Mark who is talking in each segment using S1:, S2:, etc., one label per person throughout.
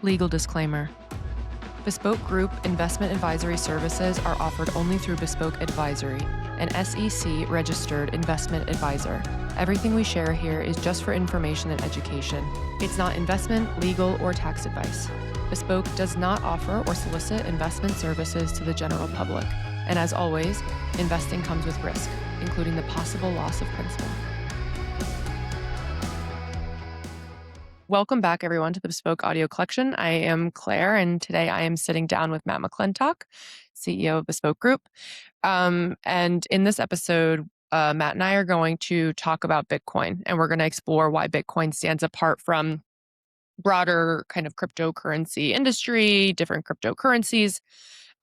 S1: Legal disclaimer. Bespoke Group investment advisory services are offered only through Bespoke Advisory, an SEC-registered investment advisor. Everything we share here is just for information and education. It's not investment, legal, or tax advice. Bespoke does not offer or solicit investment services to the general public. And as always, investing comes with risk, including the possible loss of principal. Welcome back, everyone, to the Bespoke Audio Collection. I am Claire, and today I am sitting down with Matt McClintock, CEO of Bespoke Group. And in this episode, Matt and I are going to talk about Bitcoin, and we're going to explore why Bitcoin stands apart from broader kind of cryptocurrency industry, different cryptocurrencies.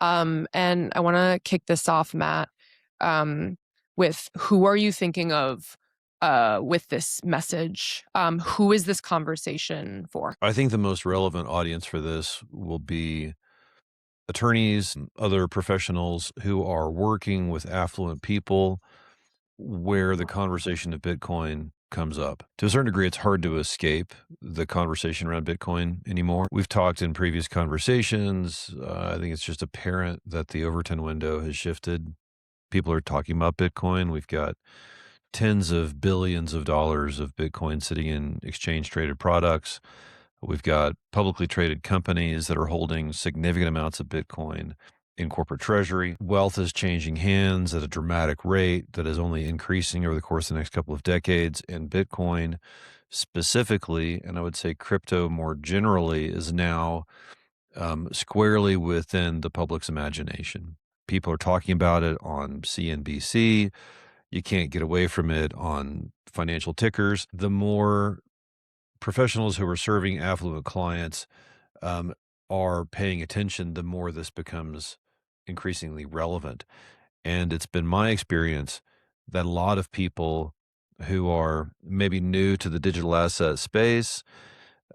S1: And I want to kick this off, Matt, with who are you thinking of with this message? Who is this conversation for?
S2: I think the most relevant audience for this will be attorneys and other professionals who are working with affluent people where the conversation of Bitcoin comes up. To a certain degree, it's hard to escape the conversation around Bitcoin anymore. We've talked in previous conversations. I think it's just apparent that the Overton window has shifted. People are talking about Bitcoin. We've got tens of billions of dollars of Bitcoin sitting in exchange traded products. We've got publicly traded companies that are holding significant amounts of Bitcoin in corporate treasury. Wealth is changing hands at a dramatic rate that is only increasing over the course of the next couple of decades. And Bitcoin specifically, and I would say crypto more generally, is now squarely within the public's imagination. People are talking about it on CNBC. You can't get away from it on financial tickers. The more professionals who are serving affluent clients are paying attention, the more this becomes increasingly relevant. And it's been my experience that a lot of people who are maybe new to the digital asset space,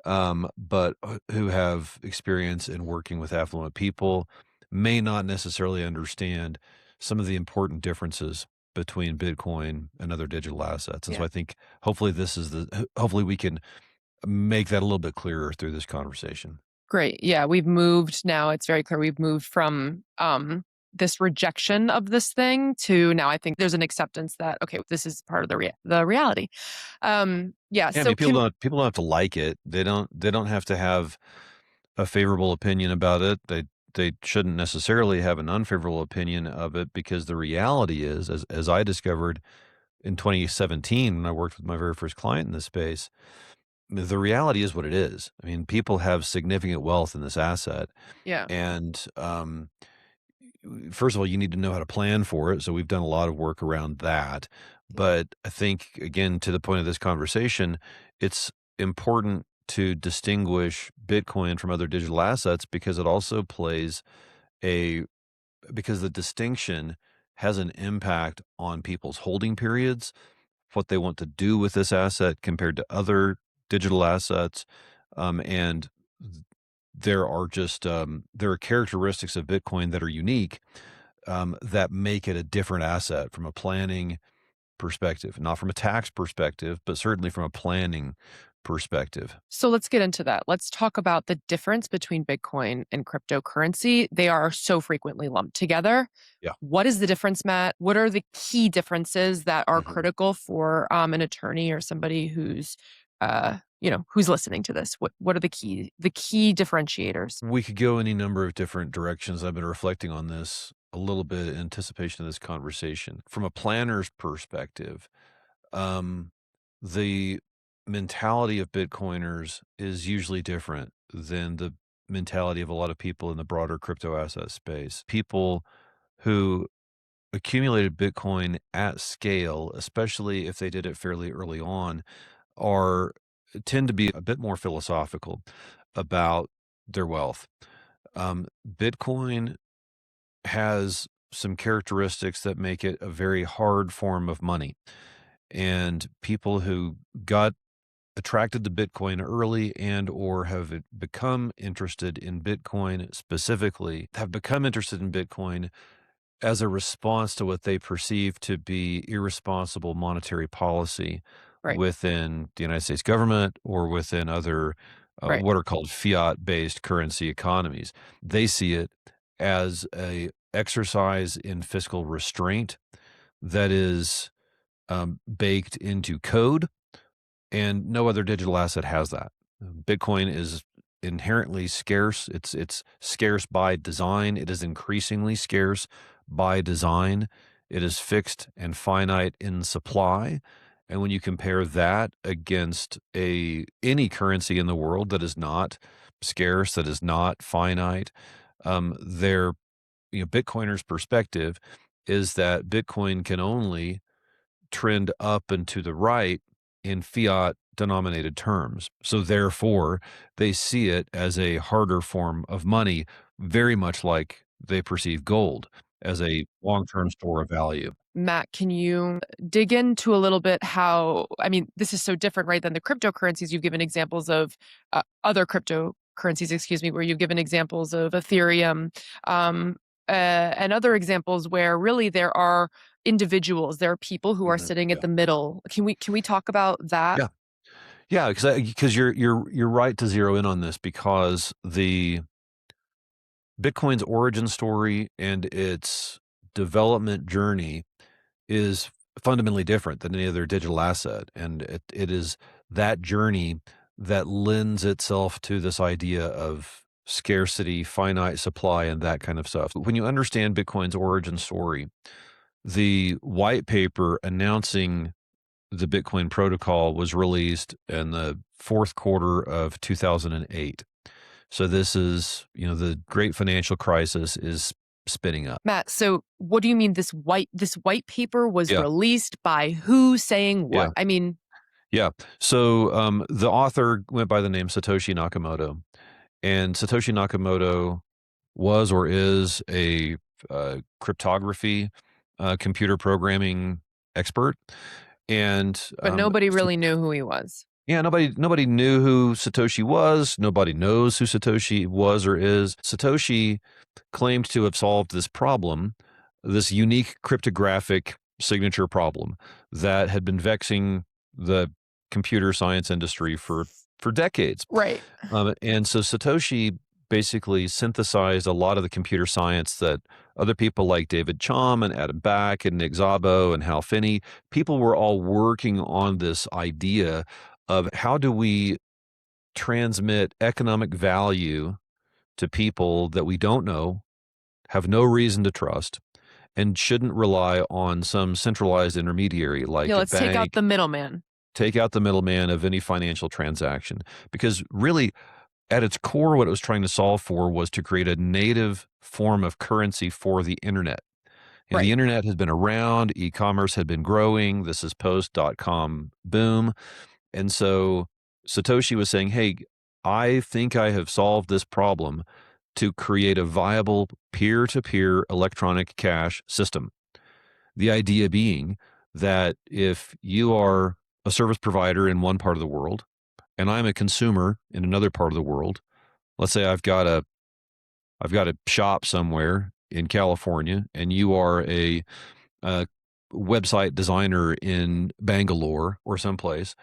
S2: but who have experience in working with affluent people may not necessarily understand some of the important differences between Bitcoin and other digital assets. And so
S1: Yeah.
S2: I think hopefully we can make that a little bit clearer through this conversation.
S1: Great. Yeah, we've moved now. It's very clear we've moved from this rejection of this thing to now I think there's an acceptance that, okay, this is part of the reality. Yeah.
S2: Yeah, I
S1: So
S2: mean,
S1: can
S2: people don't have to like it. They don't have to have a favorable opinion about it. They shouldn't necessarily have an unfavorable opinion of it because the reality is, as I discovered in 2017 when I worked with my very first client in this space, the reality is what it is. I mean, people have significant wealth in this asset,
S1: yeah.
S2: and first of all, you need to know how to plan for it. So we've done a lot of work around that. But I think, again, to the point of this conversation, it's important to distinguish Bitcoin from other digital assets because it also a, because the distinction has an impact on people's holding periods, what they want to do with this asset compared to other digital assets. And there are characteristics of Bitcoin that are unique that make it a different asset from a planning perspective, not from a tax perspective, but certainly from a planning perspective.
S1: So let's get into that. Let's talk about the difference between Bitcoin and cryptocurrency. They are so frequently lumped together.
S2: Yeah.
S1: What is the difference, Matt? What are the key differences that are
S2: Mhm.
S1: critical for an attorney or somebody who's listening to this? What are the key differentiators?
S2: We could go any number of different directions. I've been reflecting on this a little bit in anticipation of this conversation. From a planner's perspective, um, the mentality of Bitcoiners is usually different than the mentality of a lot of people in the broader crypto asset space. People who accumulated Bitcoin at scale, especially if they did it fairly early on, are tend to be a bit more philosophical about their wealth. Bitcoin has some characteristics that make it a very hard form of money. And people who got attracted to Bitcoin early and or have become interested in Bitcoin specifically have become interested in Bitcoin as a response to what they perceive to be irresponsible monetary policy
S1: Right.
S2: within the United States government or within other
S1: Right.
S2: what are called fiat-based currency economies. They see it as a exercise in fiscal restraint that is baked into code, and no other digital asset has that. Bitcoin is inherently scarce. It's scarce by design. It is increasingly scarce by design. It is fixed and finite in supply. And when you compare that against any currency in the world that is not scarce, that is not finite, their Bitcoiners' perspective is that Bitcoin can only trend up and to the right in fiat denominated terms. So therefore, they see it as a harder form of money, very much like they perceive gold as a long-term store of value.
S1: Matt, can you dig into a little bit how, I mean, this is so different, right, than the cryptocurrencies. You've given examples of other cryptocurrencies, excuse me, where you've given examples of Ethereum, um, and other examples where really there are individuals, there are people who are
S2: Mhm.
S1: sitting at
S2: Yeah.
S1: the middle. Can we talk about that?
S2: Yeah. Yeah, because you're right to zero in on this because the Bitcoin's origin story and its development journey is fundamentally different than any other digital asset, and it is that journey that lends itself to this idea of scarcity, finite supply, and that kind of stuff. When you understand Bitcoin's origin story, the white paper announcing the Bitcoin protocol was released in the fourth quarter of 2008. So this is, the great financial crisis is spinning up.
S1: Matt, so what do you mean this white paper was
S2: Yeah,
S1: released by who saying
S2: yeah.
S1: what? I mean,
S2: Yeah. So the author went by the name Satoshi Nakamoto, and Satoshi Nakamoto was or is a cryptography, computer programming expert, and
S1: but nobody really knew who he was.
S2: yeah, nobody knew who Satoshi was. Nobody knows who Satoshi was or is. Satoshi claimed to have solved this problem, this unique cryptographic signature problem that had been vexing the computer science industry for decades.
S1: Right.
S2: And so Satoshi basically synthesized a lot of the computer science that other people like David Chaum and Adam Back and Nick Szabo and Hal Finney, people were all working on this idea of how do we transmit economic value to people that we don't know, have no reason to trust, and shouldn't rely on some centralized intermediary
S1: Yeah,
S2: like a
S1: let's take out
S2: bank,
S1: the middleman.
S2: take out the middleman of any financial transaction. Because really, at its core, what it was trying to solve for was to create a native form of currency for the internet. The
S1: Right.
S2: internet has been around, e-commerce had been growing. This is post-dot-com boom. And so Satoshi was saying, hey, I think I have solved this problem to create a viable peer to peer electronic cash system. The idea being that if you are a service provider in one part of the world and I'm a consumer in another part of the world, let's say I've got a shop somewhere in California and you are a website designer in Bangalore or someplace.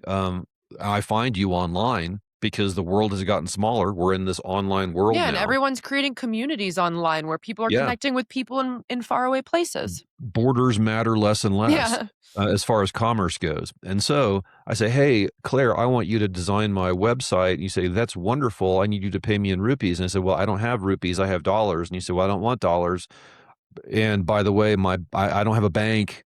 S2: Um, I find you online because the world has gotten smaller. We're in this online world
S1: Yeah, and
S2: now.
S1: everyone's creating communities online where people are
S2: Yeah.
S1: connecting with people in faraway places.
S2: Borders matter less and less
S1: Yeah.
S2: as far as commerce goes. And so I say, hey, Claire, I want you to design my website. And you say, that's wonderful. I need you to pay me in rupees. And I said, well, I don't have rupees. I have dollars. And you say, well, I don't want dollars. And by the way, I don't have a bank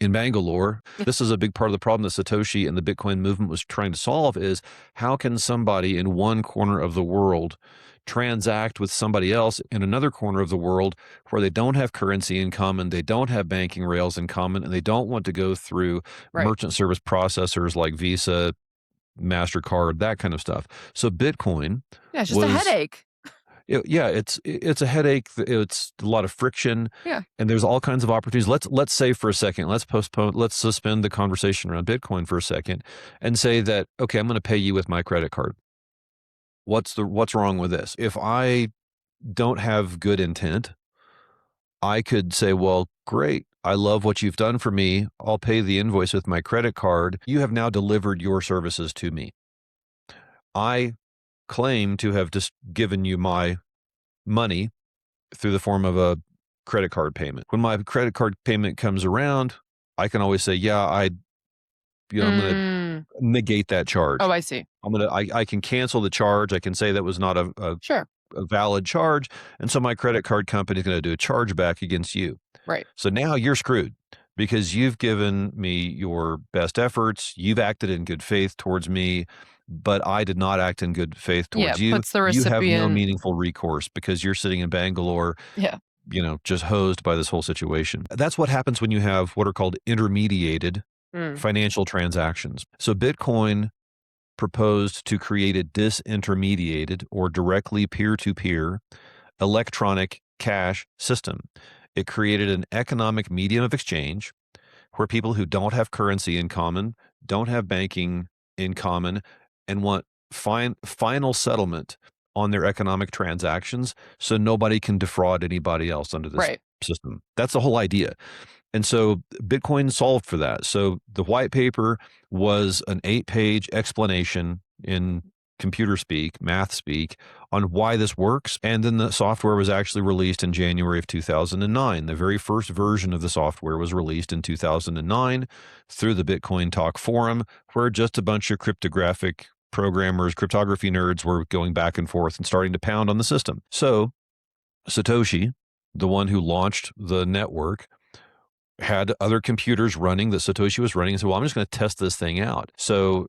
S2: in Bangalore. This is a big part of the problem that Satoshi and the Bitcoin movement was trying to solve is how can somebody in one corner of the world transact with somebody else in another corner of the world where they don't have currency in common, they don't have banking rails in common, and they don't want to go through
S1: Right.
S2: merchant service processors like Visa, MasterCard, that kind of stuff. So Bitcoin
S1: Yeah, it's just a
S2: was
S1: headache.
S2: yeah, it's a headache. It's a lot of friction,
S1: Yeah.
S2: and there's all kinds of opportunities. Let's say for a second, let's suspend the conversation around Bitcoin for a second, and say that okay, I'm going to pay you with my credit card. What's wrong with this? If I don't have good intent, I could say, well, great. I love what you've done for me. I'll pay the invoice with my credit card. You have now delivered your services to me. I claim to have just given you my money through the form of a credit card payment. When my credit card payment comes around, I can always say, yeah, I'm going to
S1: Mm.
S2: negate that
S1: Oh,
S2: charge.
S1: I see.
S2: I can cancel the charge. I can say that was not a
S1: Sure.
S2: valid charge. And so my credit card company is going to do a chargeback against you.
S1: Right.
S2: So now you're screwed because you've given me your best efforts. You've acted in good faith towards me, but I did not act in good faith
S1: Yeah.
S2: towards you.
S1: Puts the
S2: You have no
S1: recipient.
S2: meaningful recourse because you're sitting in Bangalore,
S1: Yeah.
S2: just hosed by this whole situation. That's what happens when you have what are called intermediated
S1: Mm.
S2: financial transactions. So Bitcoin proposed to create a disintermediated or directly peer-to-peer electronic cash system. It created an economic medium of exchange where people who don't have currency in common, don't have banking in common, and want final settlement on their economic transactions so nobody can defraud anybody else under this
S1: Right.
S2: system. That's the whole idea. And so Bitcoin solved for that. So the white paper was an 8-page explanation in computer speak, math speak, on why this works. And then the software was actually released in January of 2009. The very first version of the software was released in 2009 through the Bitcoin Talk forum, where just a bunch of cryptographic programmers, cryptography nerds were going back and forth and starting to pound on the system. So Satoshi, the one who launched the network, had other computers running that Satoshi was running and said, well, I'm just going to test this thing out. So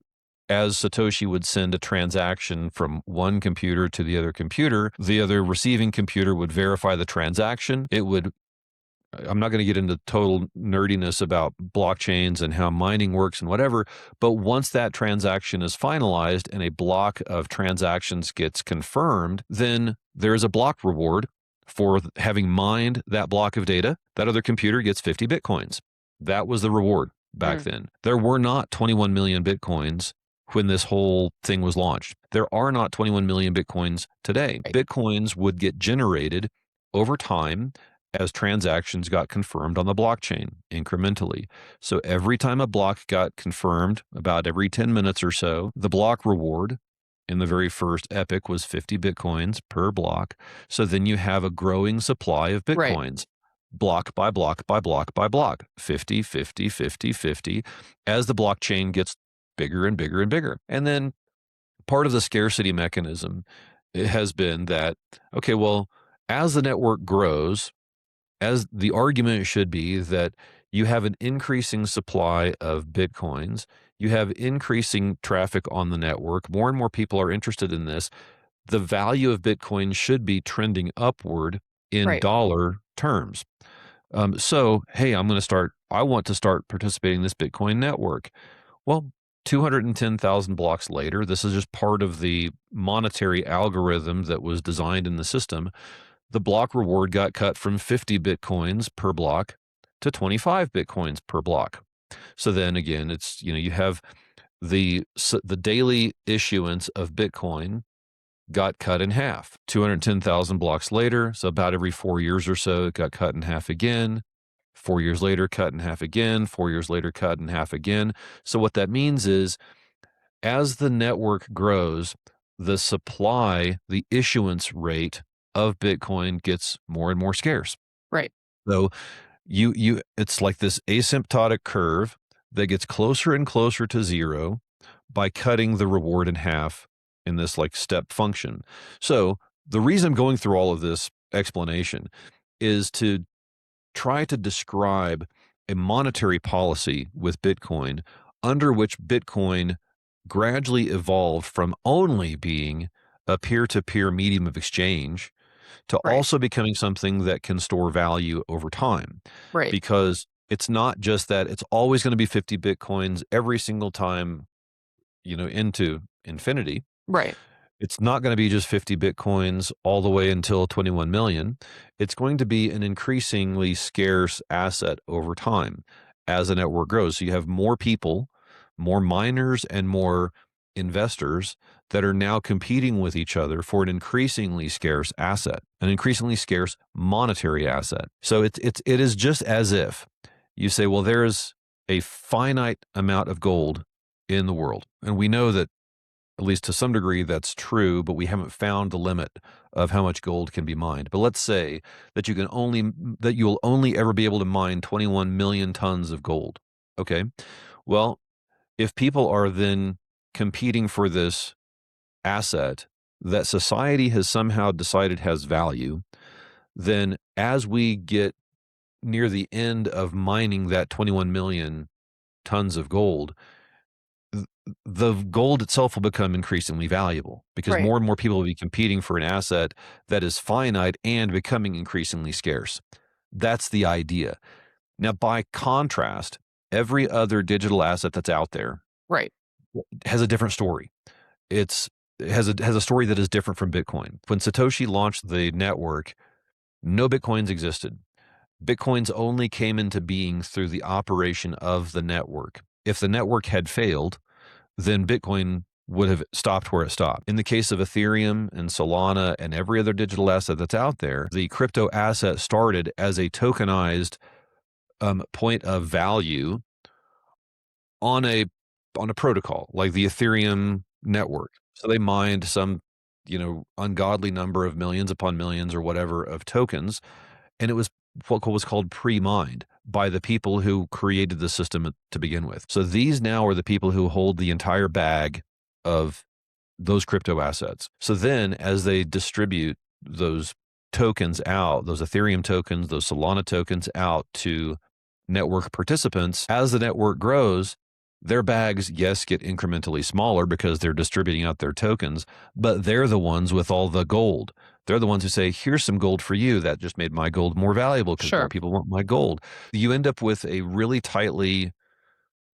S2: as Satoshi would send a transaction from one computer to the other receiving computer would verify the transaction. I'm not going to get into total nerdiness about blockchains and how mining works and whatever, but once that transaction is finalized and a block of transactions gets confirmed, then there's a block reward for having mined that block of data. That other computer gets 50 Bitcoins. That was the reward back
S1: Mm.
S2: then. There were not 21 million Bitcoins when this whole thing was launched. There are not 21 million Bitcoins today.
S1: Right.
S2: Bitcoins would get generated over time as transactions got confirmed on the blockchain incrementally. So every time a block got confirmed, about every 10 minutes or so, the block reward in the very first epoch was 50 Bitcoins per block. So then you have a growing supply of
S1: Right.
S2: Bitcoins, block by block by block by block, 50, 50, 50, 50, as the blockchain gets bigger and bigger and bigger. And then part of the scarcity mechanism has been that, okay, well, as the network grows, as the argument should be that you have an increasing supply of Bitcoins, you have increasing traffic on the network, more and more people are interested in this. The value of Bitcoin should be trending upward in
S1: Right.
S2: dollar terms. So, hey, I want to start participating in this Bitcoin network. Well, 210,000 blocks later, this is just part of the monetary algorithm that was designed in the system. The block reward got cut from 50 Bitcoins per block to 25 Bitcoins per block. So then again, it's, you have the daily issuance of Bitcoin got cut in half. 210,000 blocks later, so about every 4 years or so, it got cut in half again. 4 years later, cut in half again. 4 years later, cut in half again. So what that means is as the network grows, the supply, the issuance rate of Bitcoin gets more and more scarce.
S1: Right.
S2: So it's like this asymptotic curve that gets closer and closer to zero by cutting the reward in half in this like step function. So the reason I'm going through all of this explanation is to try to describe a monetary policy with Bitcoin under which Bitcoin gradually evolved from only being a peer-to-peer medium of exchange to
S1: Right.
S2: also becoming something that can store value over time.
S1: Right.
S2: Because it's not just that it's always going to be 50 Bitcoins every single time, into infinity.
S1: Right.
S2: It's not going to be just 50 Bitcoins all the way until 21 million. It's going to be an increasingly scarce asset over time as the network grows. So you have more people, more miners, and more investors that are now competing with each other for an increasingly scarce asset, an increasingly scarce monetary asset. So it is just as if you say, well, there's a finite amount of gold in the world. And we know that at least to some degree, that's true, but we haven't found the limit of how much gold can be mined. But let's say that you'll only ever be able to mine 21 million tons of gold. Okay. Well, if people are then competing for this asset that society has somehow decided has value, then as we get near the end of mining that 21 million tons of gold, th- the gold itself will become increasingly valuable because
S1: Right.
S2: more and more people will be competing for an asset that is finite and becoming increasingly scarce. That's the idea. Now, by contrast, every other digital asset that's out there
S1: Right.
S2: has a different story. It has a story that is different from Bitcoin. When Satoshi launched the network, no Bitcoins existed. Bitcoins only came into being through the operation of the network. If the network had failed, then Bitcoin would have stopped where it stopped. In the case of Ethereum and Solana and every other digital asset that's out there, the crypto asset started as a tokenized point of value on a protocol like the Ethereum network. So they mined some, ungodly number of millions upon millions or whatever of tokens, and it was what was called pre-mined by the people who created the system to begin with. So these now are the people who hold the entire bag of those crypto assets. So then as they distribute those tokens out, those Ethereum tokens, those Solana tokens out to network participants, as the network grows, their bags, yes, get incrementally smaller because they're distributing out their tokens, but they're the ones with all the gold. They're the ones who say, here's some gold for you. That just made my gold more valuable because more
S1: Sure.
S2: people want my gold. You end up with a really tightly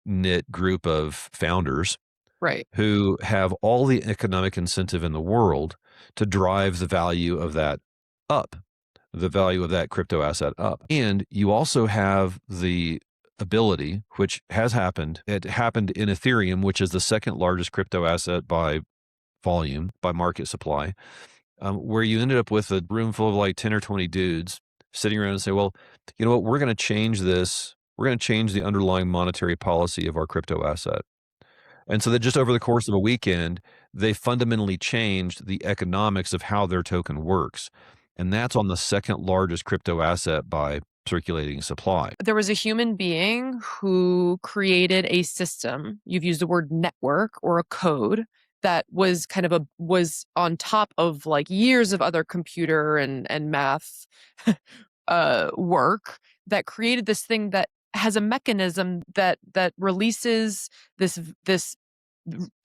S2: knit group of founders
S1: Right.
S2: who have all the economic incentive in the world to drive the value of that up, the value of that crypto asset up. And you also have the ability, which has happened, it happened in Ethereum, which is the second largest crypto asset by volume, by market supply, where you ended up with a room full of like 10 or 20 dudes sitting around and say, well, you know what, we're going to change this. We're going to change the underlying monetary policy of our crypto asset. And so that just over the course of a weekend, they fundamentally changed the economics of how their token works. And that's on the second largest crypto asset by circulating supply.
S1: There was a human being who created a system. You've used the word network or a code that was was on top of like years of other computer and math work that created this thing that has a mechanism that releases this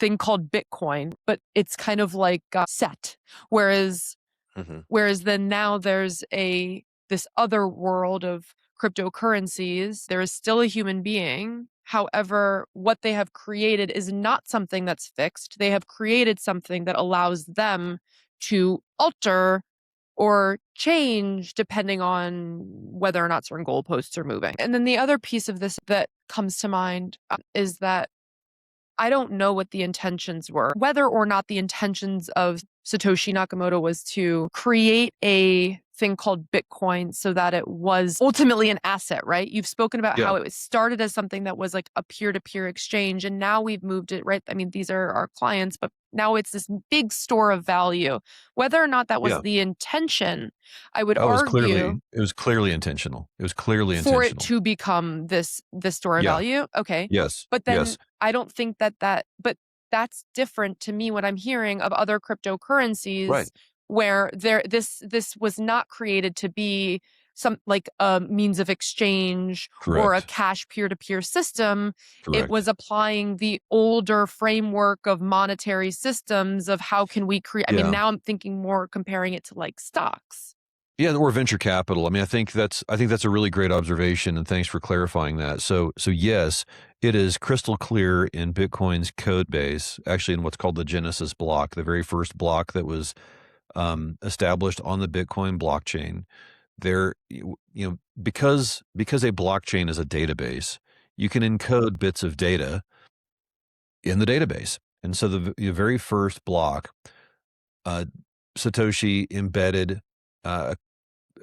S1: thing called Bitcoin, but it's kind of like set. Whereas
S2: Mhm.
S1: Whereas then now there's this other world of cryptocurrencies. There is still a human being. However, what they have created is not something that's fixed. They have created something that allows them to alter or change depending on whether or not certain goalposts are moving. And then the other piece of this that comes to mind is that I don't know what the intentions were, whether or not the intentions of Satoshi Nakamoto was to create a thing called Bitcoin so that it was ultimately an asset, right? You've spoken about
S2: Yeah.
S1: how it was started as something that was like a peer-to-peer exchange, and now we've moved it, right? I mean, these are our clients, but now it's this big store of value. Whether or not that was
S2: Yeah.
S1: the intention, I would
S2: Oh,
S1: argue
S2: it was clearly intentional. It was clearly
S1: for it
S2: intentional.
S1: to become this store of
S2: Yeah.
S1: value. Okay.
S2: Yes.
S1: But then
S2: Yes.
S1: I don't think but that's different to me what I'm hearing of other
S2: Right.
S1: cryptocurrencies where this was not created to be some like a means of exchange or a
S2: Correct.
S1: cash peer-to-peer system. It was
S2: Correct.
S1: applying the older framework of monetary systems of how can we create, I mean,
S2: Yeah.
S1: now I'm thinking more comparing it to like stocks.
S2: Yeah, or venture capital. I mean, I think that's a really great observation, and thanks for clarifying that. So yes, it is crystal clear in Bitcoin's code base, actually in what's called the Genesis block, the very first block that was established on the Bitcoin blockchain. Because a blockchain is a database, you can encode bits of data in the database, and so the very first block, uh, Satoshi embedded uh,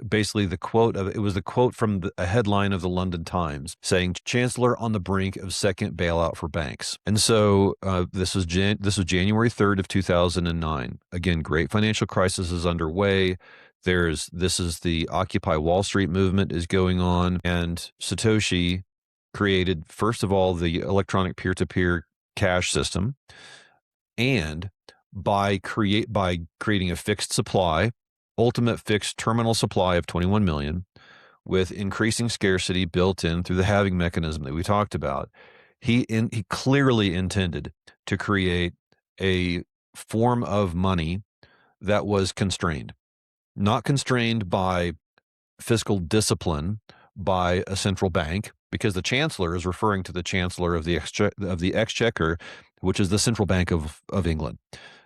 S2: basically it was the quote from a headline of the London Times saying Chancellor on the brink of second bailout for banks. And so this was January 3rd of 2009. Again, great financial crisis is underway. This is the Occupy Wall Street movement is going on, and Satoshi created, first of all, the electronic peer-to-peer cash system, and by creating a fixed supply, ultimate fixed terminal supply of 21 million, with increasing scarcity built in through the halving mechanism that we talked about, he clearly intended to create a form of money that was constrained, not constrained by fiscal discipline by a central bank, because the chancellor is referring to the chancellor of the exchequer, which is the central bank of England.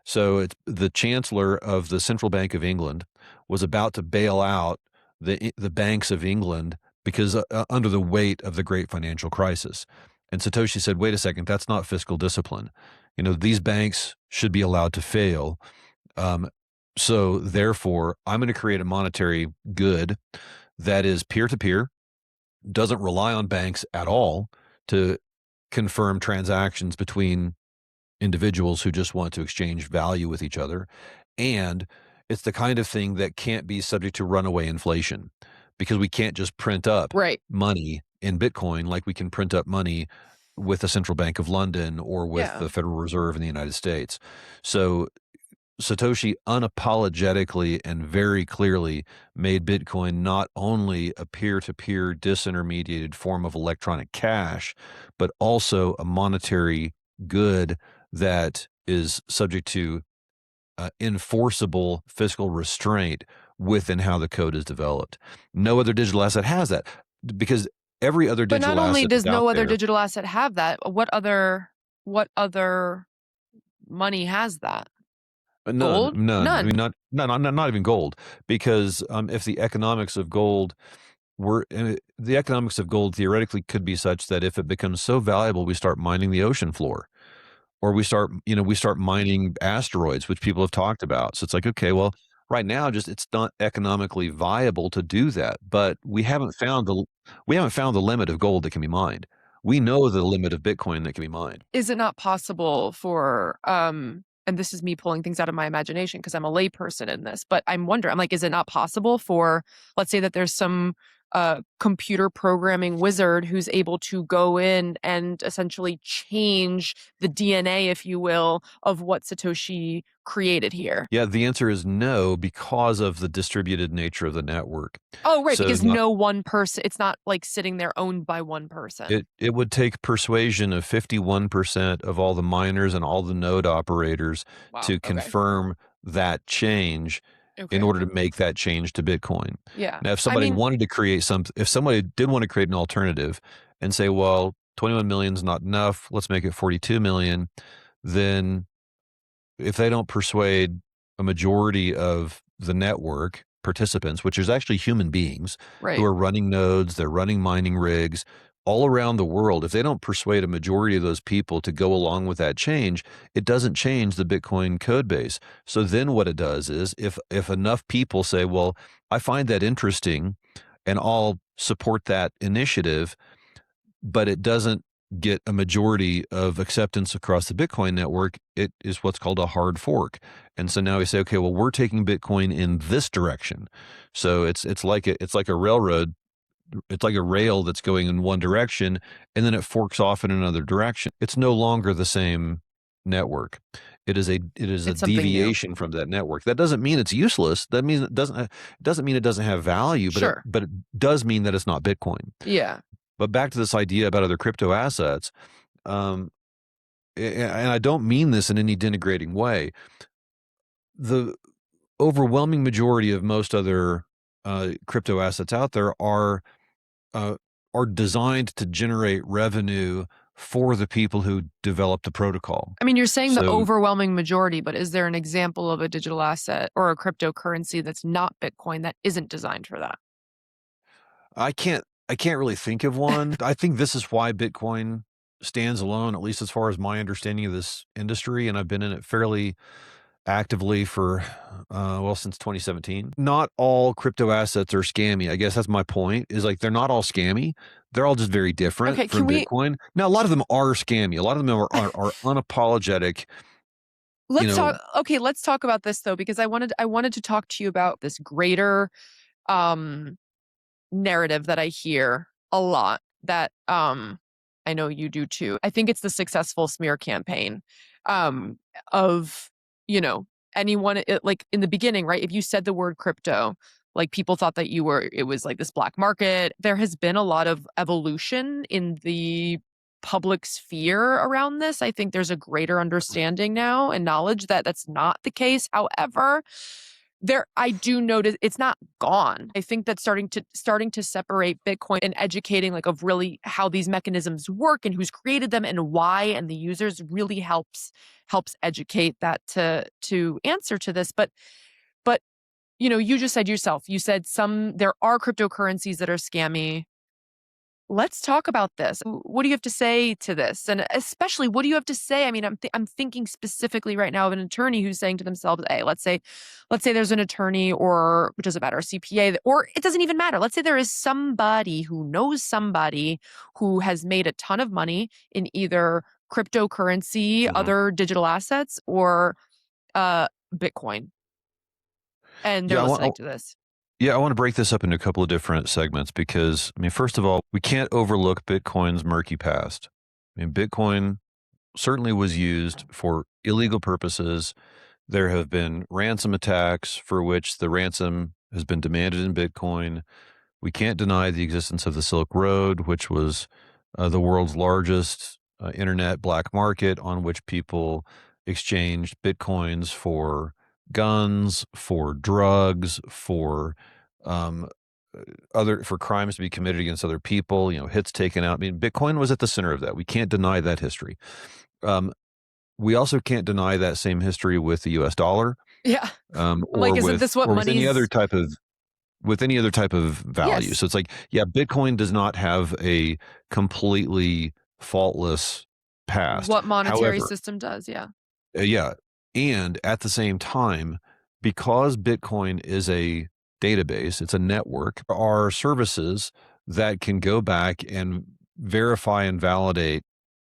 S2: So it's the chancellor of the central bank of England was about to bail out the banks of England because under the weight of the great financial crisis. And Satoshi said, wait a second, that's not fiscal discipline. These banks should be allowed to fail. So therefore, I'm going to create a monetary good that is peer-to-peer, doesn't rely on banks at all to confirm transactions between individuals who just want to exchange value with each other. And it's the kind of thing that can't be subject to runaway inflation, because we can't just print up
S1: Right.
S2: money in Bitcoin like we can print up money with the Central Bank of London or with
S1: Yeah.
S2: the Federal Reserve in the United States. So Satoshi unapologetically and very clearly made Bitcoin not only a peer-to-peer disintermediated form of electronic cash, but also a monetary good that is subject to enforceable fiscal restraint within how the code is developed. No other digital asset has that, because every other
S1: But not
S2: digital
S1: only
S2: asset
S1: does
S2: that's out
S1: no other
S2: there.
S1: digital asset have that, what other money has that?
S2: None,
S1: Gold?
S2: none. I
S1: None.
S2: mean, not even gold, because if the economics of gold the economics of gold theoretically could be such that if it becomes so valuable, we start mining the ocean floor, or we start mining asteroids, which people have talked about. So it's like, okay, well, right now, just it's not economically viable to do that. But we haven't found the limit of gold that can be mined. We know the limit of Bitcoin that can be mined.
S1: Is it not possible for, and this is me pulling things out of my imagination because I'm a layperson in this, but I'm wondering, I'm like, is it not possible for, let's say that there's some computer programming wizard who's able to go in and essentially change the DNA, if you will, of what Satoshi created here?
S2: Yeah, the answer is no, because of the distributed nature of the network.
S1: Oh, right,
S2: So
S1: because
S2: not
S1: no one person, it's not like sitting there owned by one person.
S2: it would take persuasion of 51% of all the miners and all the node operators
S1: Wow.
S2: to
S1: Okay.
S2: confirm that change in
S1: Okay.
S2: order to make that change to Bitcoin.
S1: Yeah.
S2: Now,
S1: I mean,
S2: if somebody did want to create an alternative and say, well, 21 million is not enough, let's make it 42 million, then if they don't persuade a majority of the network participants, which is actually human beings who
S1: right.
S2: are running nodes, they're running mining rigs all around the world. If they don't persuade a majority of those people to go along with that change, it doesn't change the Bitcoin code base. So then what it does is if enough people say, well, I find that interesting and I'll support that initiative, but it doesn't get a majority of acceptance across the Bitcoin network, it is what's called a hard fork. And so now we say, okay, well, we're taking Bitcoin in this direction. So it's like a railroad. It's like a rail that's going in one direction, and then it forks off in another direction. It's no longer the same network. It is a
S1: It's something new.
S2: deviation from that network. That doesn't mean it's useless. That means it doesn't mean it doesn't have value,
S1: Sure.
S2: but it does mean that it's not Bitcoin.
S1: Yeah.
S2: But back to this idea about other crypto assets, um, and I don't mean this in any denigrating way. The overwhelming majority of most other crypto assets out there uh, are designed to generate revenue for the people who develop the protocol.
S1: I mean, you're saying the
S2: So
S1: overwhelming majority, but is there an example of a digital asset or a cryptocurrency that's not Bitcoin that isn't designed for that?
S2: I can't really think of one. I think this is why Bitcoin stands alone, at least as far as my understanding of this industry, and I've been in it actively for, since 2017. Not all crypto assets are scammy. I guess that's my point, is like they're not all scammy. They're all just very different
S1: Okay, can
S2: from
S1: we
S2: Bitcoin. Now, a lot of them are scammy. A lot of them are unapologetic, you
S1: let's
S2: know.
S1: talk okay, let's talk about this though, because I wanted to talk to you about this greater um narrative that I hear a lot that I know you do too. I think it's the successful smear campaign um of, you know, like in the beginning, right? If you said the word crypto, like people thought that it was like this black market. There has been a lot of evolution in the public sphere around this. I think there's a greater understanding now and knowledge that that's not the case. However, I do notice it's not gone. I think that starting to separate Bitcoin and educating like of really how these mechanisms work and who's created them and why and the users really helps educate that to answer to this. But you know, you just said yourself, you said there are cryptocurrencies that are scammy. Let's talk about this. What do you have to say to this? And especially, what do you have to say? I mean, I'm thinking specifically right now of an attorney who's saying to themselves, "Hey, let's say there's an attorney, or it doesn't matter, a CPA, or it doesn't even matter. Let's say there is somebody who knows somebody who has made a ton of money in either cryptocurrency,
S2: Mhm.
S1: other digital assets, or Bitcoin, and they're
S2: Yeah,
S1: listening to this."
S2: I want to break this up into a couple of different segments because, I mean, first of all, we can't overlook Bitcoin's murky past. I mean, Bitcoin certainly was used for illegal purposes. There have been ransom attacks for which the ransom has been demanded in Bitcoin. We can't deny the existence of the Silk Road, which was the world's largest internet black market on which people exchanged bitcoins for guns, for drugs, for um, other for crimes to be committed against other people. You know, hits taken out. I mean, Bitcoin was at the center of that. We can't deny that history. Um, we also can't deny that same history with the U.S. dollar,
S1: Yeah, I'm like,
S2: or
S1: isn't this what
S2: with any other
S1: money's?
S2: type of value.
S1: Yes,
S2: So it's like, yeah, Bitcoin does not have a completely faultless past.
S1: what monetary
S2: However,
S1: system does? Yeah.
S2: yeah, and at the same time, because Bitcoin is a database, it's a network, there are services that can go back and verify and validate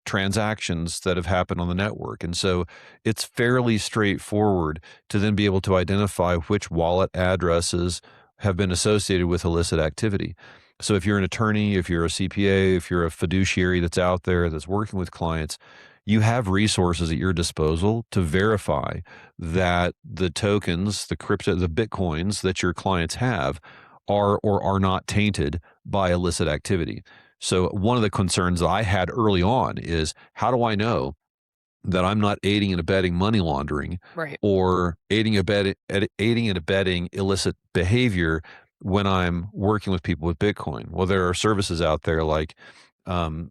S2: transactions that have happened on the network. And so it's fairly straightforward to then be able to identify which wallet addresses have been associated with illicit activity. So if you're an attorney, if you're a CPA, if you're a fiduciary that's out there that's working with clients, you have resources at your disposal to verify that the tokens, the crypto, the bitcoins that your clients have are or are not tainted by illicit activity. So one of the concerns I had early on is, how do I know that I'm not aiding and abetting money laundering
S1: Right.
S2: or aiding and abetting illicit behavior when I'm working with people with Bitcoin? Well, there are services out there like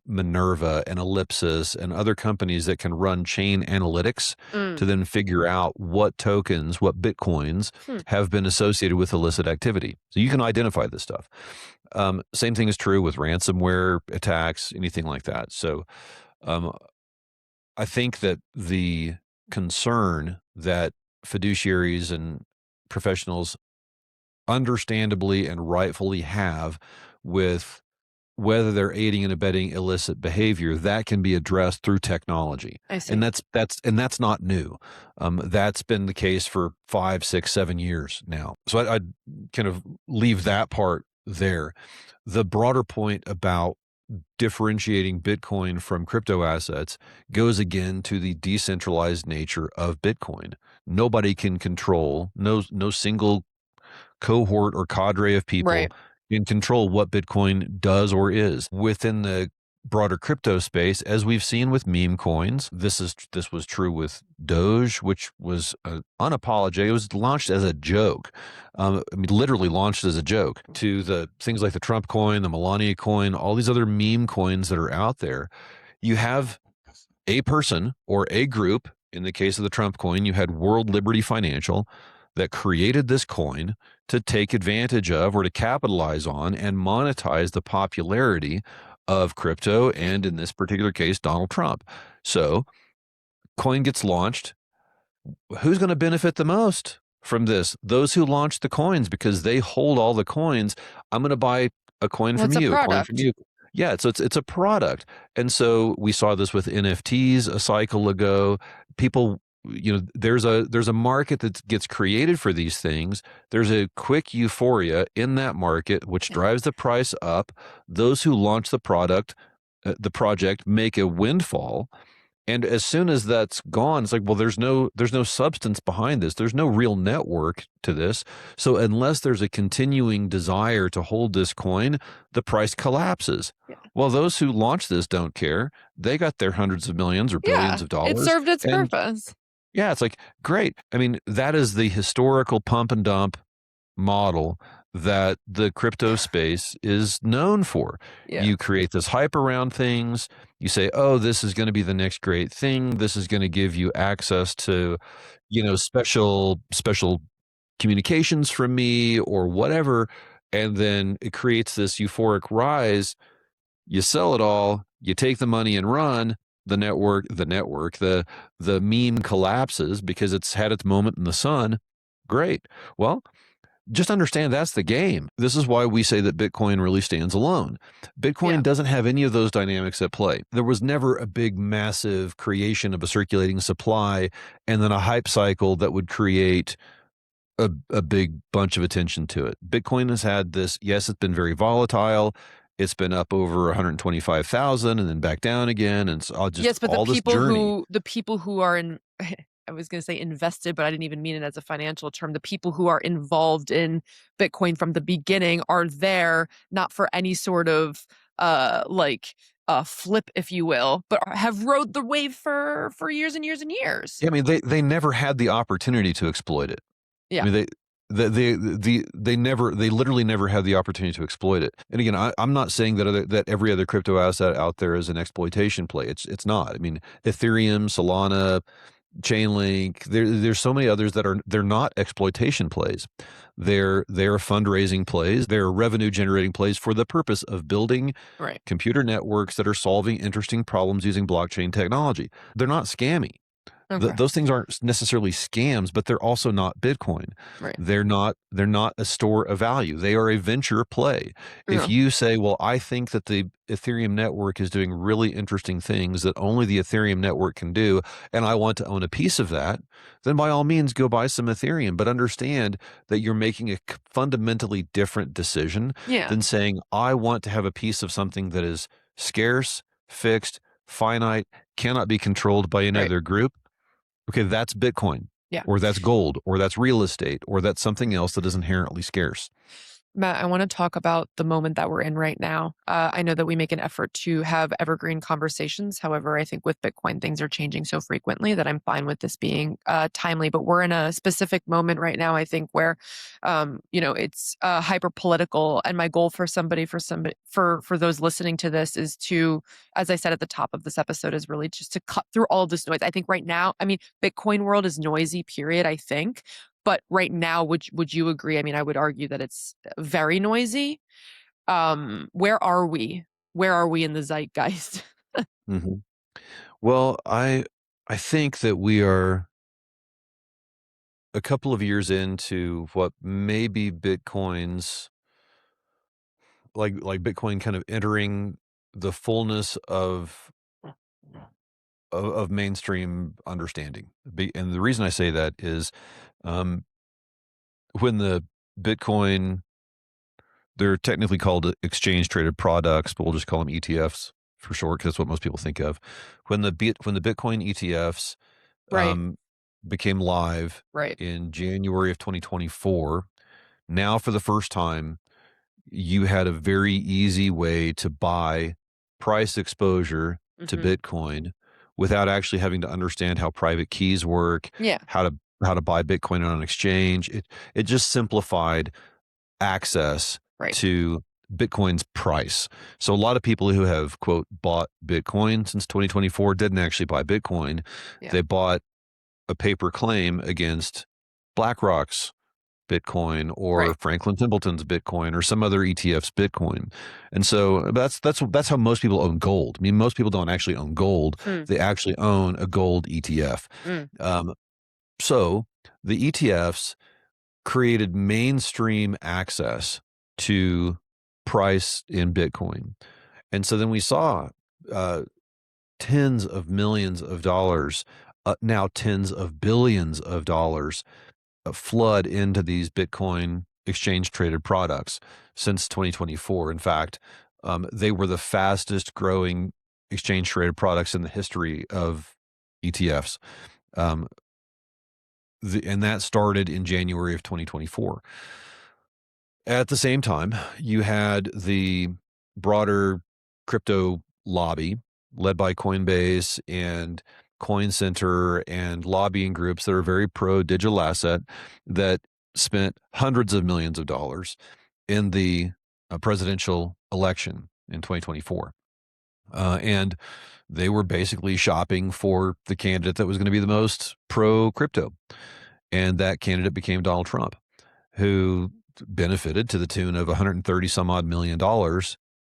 S2: Minerva and Ellipsis and other companies that can run chain analytics to
S1: Mm.
S2: then figure out what tokens, what Bitcoins
S1: Hmm.
S2: have been associated with illicit activity. So you can identify this stuff. Same thing is true with ransomware attacks, anything like that. So um, I think that the concern that fiduciaries and professionals understandably and rightfully have with whether they're aiding and abetting illicit behavior, that can be addressed through technology.
S1: I
S2: And
S1: see.
S2: that's not new. That's been the case for 5, 6, 7 years now. So I'd kind of leave that part there. The broader point about differentiating Bitcoin from crypto assets goes again to the decentralized nature of Bitcoin. Nobody can control, no single cohort or cadre of people
S1: Right.
S2: can control what Bitcoin does or is. Within the broader crypto space, as we've seen with meme coins, this was true with Doge, which was unapologetic. It was launched as a joke. I mean, literally launched as a joke, to the things like the Trump coin, the Melania coin, all these other meme coins that are out there. You have a person or a group. In the case of the Trump coin, you had World Liberty Financial that created this coin to take advantage of or to capitalize on and monetize the popularity of crypto, and in this particular case, Donald Trump. So, coin gets launched. Who's going to benefit the most from this? Those who launch the coins, because they hold all the coins. I'm going to buy a coin
S1: Well,
S2: from
S1: it's a
S2: you, a coin from
S1: product.
S2: you. Yeah, so it's a product. And so we saw this with NFTs a cycle ago. People, there's a market that gets created for these things. There's a quick euphoria in that market which
S1: Yeah.
S2: drives the price up. Those who launch the project make a windfall, and as soon as that's gone, it's like, well, there's no substance behind this. There's no real network to this. So unless there's a continuing desire to hold this coin, the price collapses.
S1: Yeah.
S2: Well, those who launch this don't care. They got their hundreds of millions or billions
S1: Yeah.
S2: of
S1: It
S2: dollars.
S1: served its
S2: And
S1: purpose.
S2: yeah, it's like, great. I mean, that is the historical pump and dump model that the crypto space is known for.
S1: Yeah.
S2: You create this hype around things. You say, "Oh, this is going to be the next great thing. This is going to give you access to, special communications from me or whatever." And then it creates this euphoric rise. You sell it all, you take the money and run. The meme collapses because it's had its moment in the sun. Great. Well, just understand that's the game. This is why we say that Bitcoin really stands alone.
S1: Yeah.
S2: Bitcoin doesn't have any of those dynamics at play. There was never a big, massive creation of a circulating supply and then a hype cycle that would create a big bunch of attention to it. Bitcoin has had this, yes, it's been very volatile. It's been up over 125,000 and then back down again. And it's all just
S1: Yes, but
S2: all this journey.
S1: the people who are in I was going to say invested, but I didn't even mean it as a financial term. The people who are involved in Bitcoin from the beginning are there not for any sort of flip, if you will, but have rode the wave for years and years and years.
S2: Yeah, I mean, they never had the opportunity to exploit it. I
S1: Yeah.
S2: mean, they literally never had the opportunity to exploit it. And again, I'm not saying that every other crypto asset out there is an exploitation play. It's not. I mean, Ethereum, Solana, Chainlink, there's so many others they're not exploitation plays. They're fundraising plays. They're revenue generating plays for the purpose of building
S1: Right.
S2: computer networks that are solving interesting problems using blockchain technology. They're not scammy.
S1: Okay.
S2: Those things aren't necessarily scams, but they're also not Bitcoin.
S1: Right.
S2: They're not a store of value. They are a venture play. If
S1: Yeah.
S2: you say, well, I think that the Ethereum network is doing really interesting things that only the Ethereum network can do, and I want to own a piece of that, then by all means go buy some Ethereum. But understand that you're making a fundamentally different decision
S1: Yeah.
S2: than saying, I want to have a piece of something that is scarce, fixed, finite, cannot be controlled by any
S1: Right.
S2: other group. Okay, that's Bitcoin,
S1: Yeah.
S2: or that's gold, or that's real estate, or that's something else that is inherently scarce.
S1: Matt, I want to talk about the moment that we're in right now. I know that we make an effort to have evergreen conversations. However, I think with Bitcoin, things are changing so frequently that I'm fine with this being timely. But we're in a specific moment right now, I think, where, it's hyper political. And my goal for for those listening to this is to, as I said at the top of this episode, is really just to cut through all of this noise. I think right now, I mean, Bitcoin world is noisy, period, I think. But right now, would you agree? I mean, I would argue that it's very noisy. Where are we? Where are we in the zeitgeist?
S2: Mhm. Well, I think that we are a couple of years into what may be Bitcoin's like Bitcoin kind of entering the fullness of mainstream understanding. And the reason I say that is, um, when the Bitcoin they're technically called exchange traded products, but we'll just call them ETFs for short because that's what most people think of. When the Bitcoin ETFs
S1: Right,
S2: um, became live
S1: right.
S2: in January of 2024, now for the first time, you had a very easy way to buy price exposure to
S1: Hmm.
S2: Bitcoin without actually having to understand how private keys work,
S1: Yeah,
S2: how to buy Bitcoin on an exchange. It just simplified access
S1: right.
S2: to Bitcoin's price. So a lot of people who have quote bought Bitcoin since 2024 didn't actually buy Bitcoin.
S1: Yeah,
S2: They bought a paper claim against BlackRock's Bitcoin or
S1: right.
S2: Franklin Templeton's Bitcoin or some other ETF's Bitcoin. And so that's how most people own gold. I mean, most people don't actually own gold.
S1: Mm,
S2: They actually own a gold ETF.
S1: mm,
S2: Um, So the ETFs created mainstream access to price in Bitcoin. And so then we saw uh, tens of millions of dollars, now tens of billions of dollars flood into these Bitcoin exchange traded products since 2024. In fact, they were the fastest growing exchange traded products in the history of ETFs. Um, and that started in January of 2024. At the same time, you had the broader crypto lobby led by Coinbase and Coin Center and lobbying groups that are very pro digital asset that spent hundreds of millions of dollars in the presidential election in 2024. And they were basically shopping for the candidate that was going to be the most pro crypto. And that candidate became Donald Trump, who benefited to the tune of 130 some odd $1 million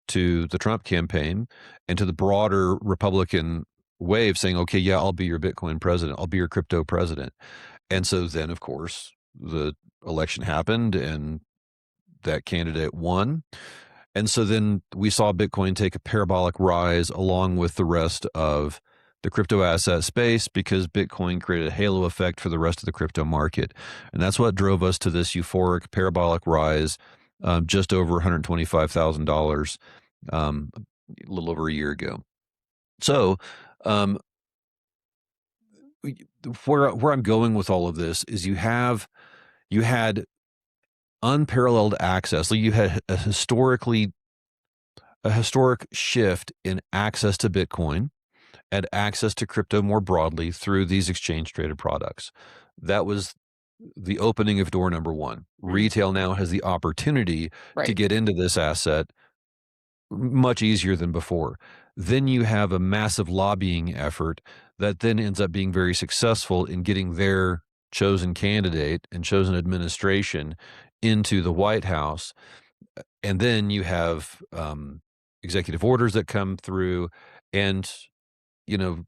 S2: to the Trump campaign and to the broader Republican wave saying, okay, yeah, I'll be your Bitcoin president. I'll be your crypto president. And so then, of course, the election happened and that candidate won. And so then we saw Bitcoin take a parabolic rise along with the rest of the crypto asset space because Bitcoin created a halo effect for the rest of the crypto market. And that's what drove us to this euphoric parabolic rise just over $125,000 a little over a year ago. So, um, where I'm going with all of this is you had unparalleled access. Like you had a historic shift in access to Bitcoin and access to crypto more broadly through these exchange traded products. That was the opening of door number one.
S1: Mm.
S2: Retail now has the opportunity to
S1: Right.
S2: get into this asset much easier than before. Then you have a massive lobbying effort that then ends up being very successful in getting their chosen candidate and chosen administration into the White House. And then you have executive orders that come through. And, you know,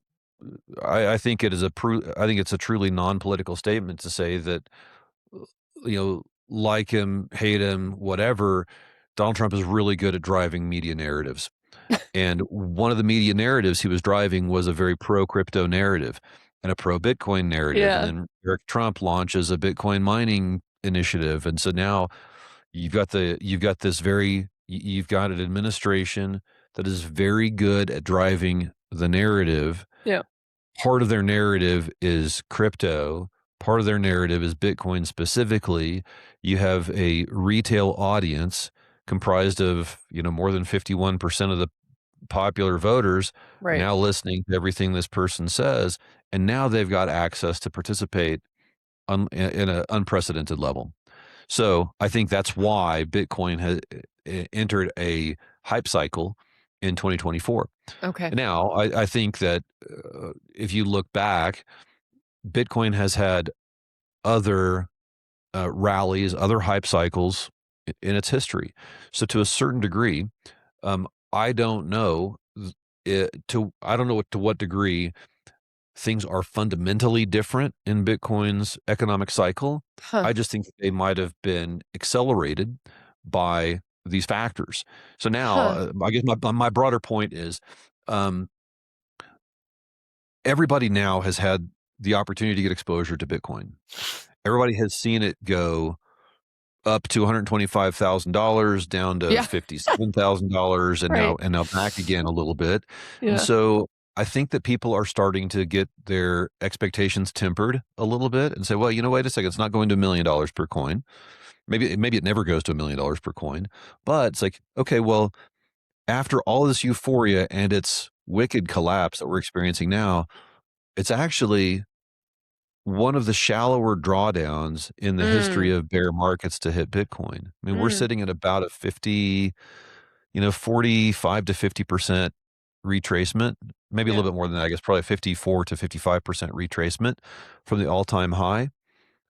S2: I think I think it's a truly non-political statement to say that, like him, hate him, whatever, Donald Trump is really good at driving media narratives. And one of the media narratives he was driving was a very pro crypto narrative and a pro Bitcoin narrative. And
S1: Yeah.
S2: then Eric Trump launches a Bitcoin mining initiative. And so now you've got an administration that is very good at driving the narrative.
S1: Yeah.
S2: Part of their narrative is crypto. Part of their narrative is Bitcoin specifically. You have a retail audience comprised of, more than 51% of the popular voters
S1: Right.
S2: now listening to everything this person says. And now they've got access to participate in an unprecedented level. So I think that's why Bitcoin has entered a hype cycle in 2024.
S1: Okay.
S2: Now, I think that if you look back, Bitcoin has had other rallies, other hype cycles in its history. So to a certain degree, um, I don't know I don't know to what degree things are fundamentally different in Bitcoin's economic cycle.
S1: Huh.
S2: I just think that they might have been accelerated by these factors. So now,
S1: Huh.
S2: I guess my broader point is, um, everybody now has had the opportunity to get exposure to Bitcoin. Everybody has seen it go up to $125,000 down to
S1: Yeah.
S2: $57,000 and
S1: Right.
S2: now back again a little bit. And
S1: Yeah.
S2: so I think that people are starting to get their expectations tempered a little bit and say, well, wait a second, it's not going to $1 million per coin. Maybe it never goes to $1 million per coin. But it's like, okay, well, after all this euphoria and its wicked collapse that we're experiencing now, it's actually one of the shallower drawdowns in the history
S1: Mm.
S2: of bear markets to hit Bitcoin. I mean, we're
S1: Mm.
S2: sitting at about a 45 to 50% retracement, maybe a
S1: Yeah.
S2: little bit more than that, I guess probably 54 to 55% retracement from the all-time high.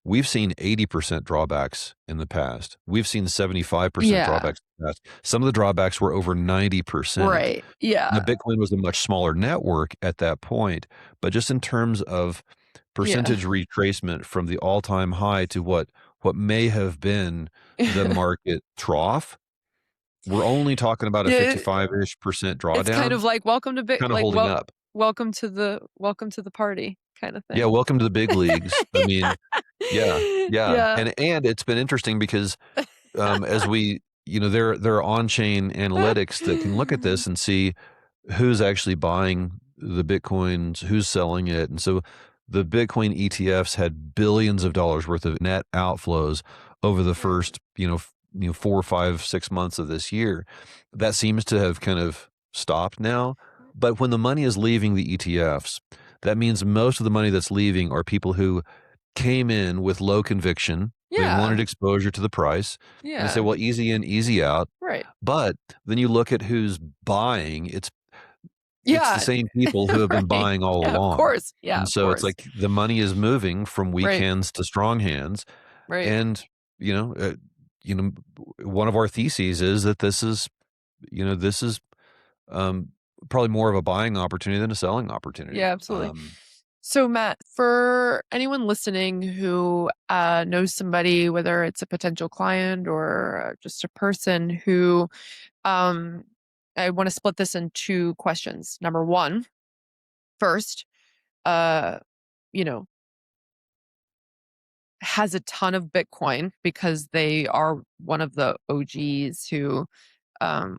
S2: We've seen 80% drawbacks in the past. We've seen 75%
S1: Yeah.
S2: drawbacks in the past. Some of the drawbacks were over 90%.
S1: Right.
S2: Now,
S1: Yeah.
S2: Bitcoin was a much smaller network at that point, but just in terms of
S1: Yeah.
S2: percentage retracement from the all-time high to what may have been the market trough. We're only talking about a
S1: Yeah,
S2: 55-ish%
S1: it's kind
S2: drawdown,
S1: of like welcome to big
S2: kinda
S1: like,
S2: holding up.
S1: welcome to the party kinda
S2: Yeah,
S1: thing.
S2: welcome to the big leagues. I mean, yeah, yeah,
S1: Yeah.
S2: and it's been interesting because, as we there are on-chain analytics that can look at this and see who's actually buying the Bitcoins, who's selling it, and so the Bitcoin ETFs had billions of dollars worth of net outflows over the
S1: Mm,
S2: first, 4, 5, 6 months of this year. That seems to have kind of stopped now, but when the money is leaving the ETFs, that means most of the money that's leaving are people who came in with low conviction. They
S1: yeah,
S2: wanted exposure to the price, and they say,
S1: yeah,
S2: "Well, easy in, easy out."
S1: right.
S2: But then you look at who's buying, it's the
S1: Yeah,
S2: same people who have been
S1: right.
S2: buying all
S1: Yeah, of
S2: along.
S1: course. Yeah,
S2: And
S1: of
S2: so it's
S1: course.
S2: like the money is moving from weak
S1: Right,
S2: hands to strong hands.
S1: right.
S2: And, you know, uh, you know, one of our theses is that this is um, probably more of a buying opportunity than a selling opportunity.
S1: Yeah, absolutely. So, Matt, for anyone listening who knows somebody, whether it's a potential client or just a person who, um, I want to split this in two questions. Number one, first, uh, you know, has a ton of Bitcoin because they are one of the OGs who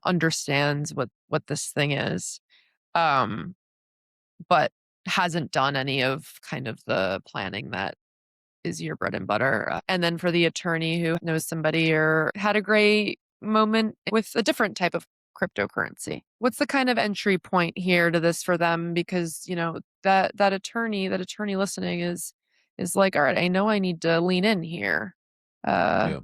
S1: understands what this thing is, um, but hasn't done any of kind of the planning that is your bread and butter. And then for the attorney who knows somebody or had a great moment with a different type of cryptocurrency. What's the kind of entry point here to this for them? Because, that attorney listening is like, all right, I know I need to lean in here. Uh,
S2: Yeah.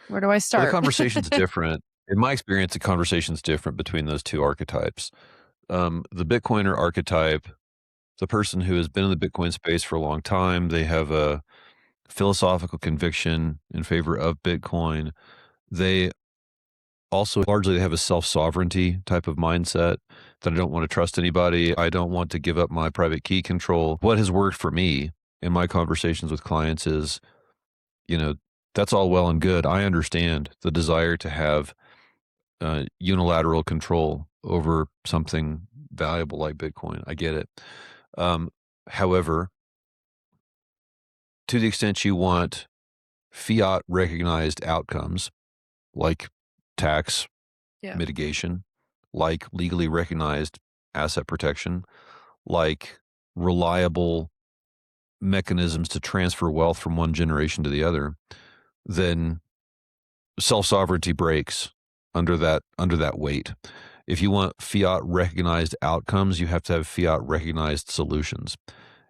S1: where do I
S2: Well, the
S1: start?
S2: conversation's different. In my experience, the conversation's different between those two archetypes. The Bitcoiner archetype, the person who has been in the Bitcoin space for a long time, they have a philosophical conviction in favor of Bitcoin. They also largely have a self-sovereignty type of mindset that I don't want to trust anybody. I don't want to give up my private key control. What has worked for me in my conversations with clients is, you know, that's all well and good. I understand the desire to have unilateral control over something valuable like Bitcoin. I get it. Um, However, to the extent you want fiat recognized outcomes like tax
S1: Yeah.
S2: mitigation, like legally recognized asset protection, like reliable mechanisms to transfer wealth from one generation to the other, then self-sovereignty breaks under that weight. If you want fiat recognized outcomes, you have to have fiat recognized solutions.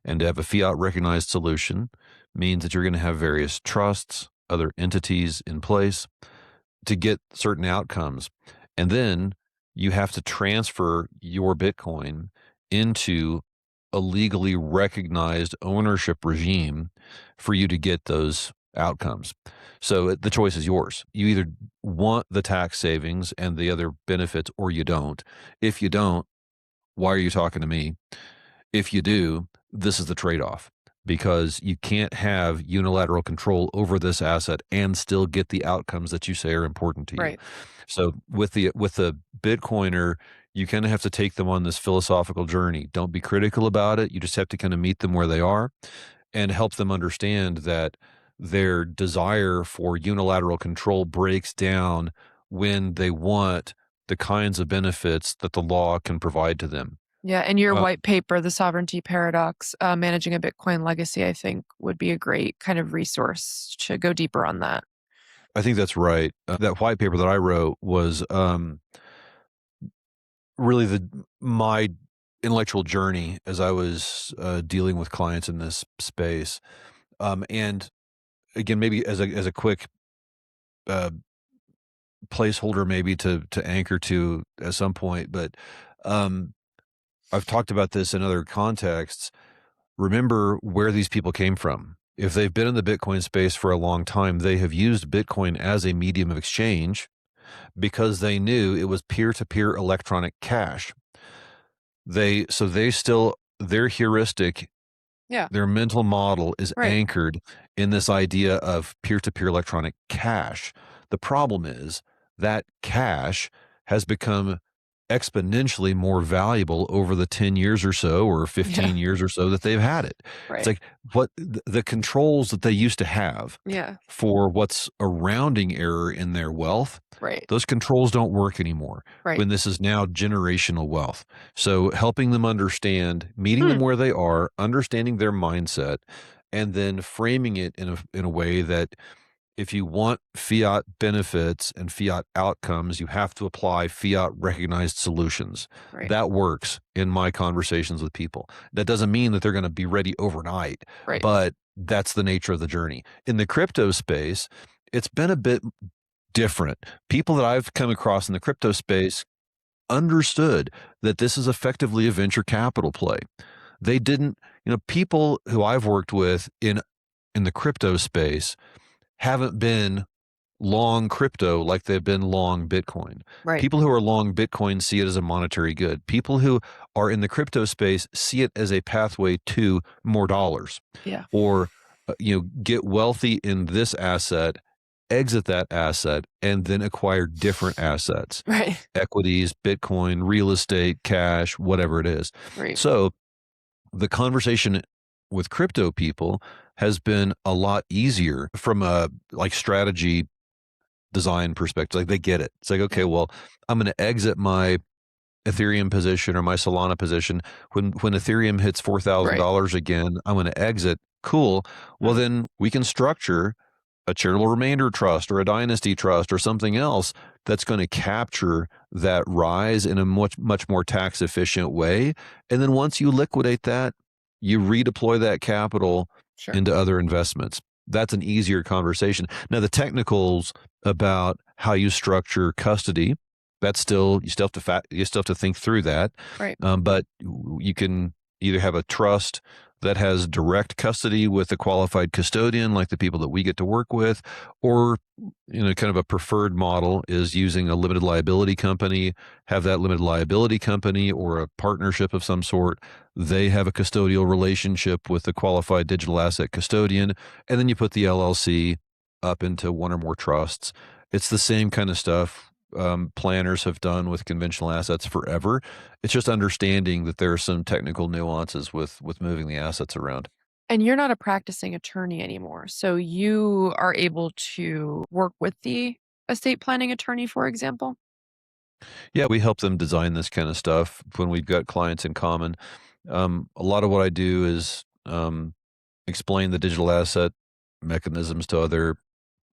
S2: And to have a fiat recognized solution means that you're going to have various trusts, other entities in place to get certain outcomes. And then you have to transfer your Bitcoin into a legally recognized ownership regime for you to get those outcomes. So the choice is yours. You either want the tax savings and the other benefits or you don't. If you don't, why are you talking to me? If you do, this is the trade-off because you can't have unilateral control over this asset and still get the outcomes that you say are important to you.
S1: Right.
S2: So with the Bitcoiner, you kind of have to take them on this philosophical journey. Don't be critical about it. You just have to kind of meet them where they are and help them understand that their desire for unilateral control breaks down when they want the kinds of benefits that the law can provide to them.
S1: Yeah, and your
S2: Uh,
S1: white paper, The Sovereignty Paradox, Managing a Bitcoin Legacy, I think would be a great kind of resource to go deeper on that.
S2: I think that's right. That white paper that I wrote was really my intellectual journey as I was dealing with clients in this space. And again, maybe as a quick uh, placeholder, maybe to anchor to at some point, but um, I've talked about this in other contexts. Remember where these people came from. If they've been in the Bitcoin space for a long time, they have used Bitcoin as a medium of exchange because they knew it was peer-to-peer electronic cash. They still their heuristic
S1: Yeah.
S2: Their mental model is
S1: Right.
S2: anchored in this idea of peer-to-peer electronic cash. The problem is that cash has become exponentially more valuable over the 10 years or so or
S1: Yeah.
S2: 15 years or so that they've had it. It's
S1: Right.
S2: like the controls that they used to have
S1: Yeah.
S2: for what's a rounding error in their wealth,
S1: Right.
S2: those controls don't work anymore
S1: Right.
S2: when this is now generational wealth. So helping them understand, meeting them
S1: Hmm.
S2: where they are, understanding their mindset, and then framing it in a way that if you want fiat benefits and fiat outcomes, you have to apply fiat recognized solutions.
S1: Right.
S2: That works in my conversations with people. That doesn't mean that they're going to be ready overnight,
S1: Right.
S2: but that's the nature of the journey. In the crypto space, it's been a bit different. People that I've come across in the crypto space understood that this is effectively a venture capital play. They didn't, people who I've worked with in the crypto space haven't been long crypto like they've been long Bitcoin.
S1: Right.
S2: People who are long Bitcoin see it as a monetary good. People who are in the crypto space see it as a pathway to more dollars
S1: Yeah.
S2: or get wealthy in this asset, exit that asset and then acquire different assets,
S1: Right.
S2: equities, Bitcoin, real estate, cash, whatever it is.
S1: Right.
S2: So the conversation with crypto people has been a lot easier from a like strategy design perspective. Like they get it. It's like, okay,
S1: Yeah.
S2: well, I'm going to exit my Ethereum position or my Solana position when Ethereum hits
S1: Right.
S2: $4,000 again. I'm going to exit. Cool. Well,
S1: Hmm.
S2: then we can structure a charitable remainder trust or a dynasty trust or something else that's going to capture that rise in a much more tax efficient way. And then once you liquidate that, you redeploy that capital
S1: Sure.
S2: into other investments. That's an easier conversation. Now the technicals about how you structure custody, that's still you still have to think through that.
S1: Right.
S2: But you can either have a trust that has direct custody with a qualified custodian, like the people that we get to work with, or kind of a preferred model is using a limited liability company, have that limited liability company or a partnership of some sort. They have a custodial relationship with the qualified digital asset custodian, and then you put the LLC up into one or more trusts. It's the same kind of stuff planners have done with conventional assets forever. It's just understanding that there are some technical nuances with moving the assets around.
S1: And you're not a practicing attorney anymore. So you are able to work with the estate planning attorney, for example?
S2: Yeah, we help them design this kind of stuff when we've got clients in common. A lot of what I do is explain the digital asset mechanisms to other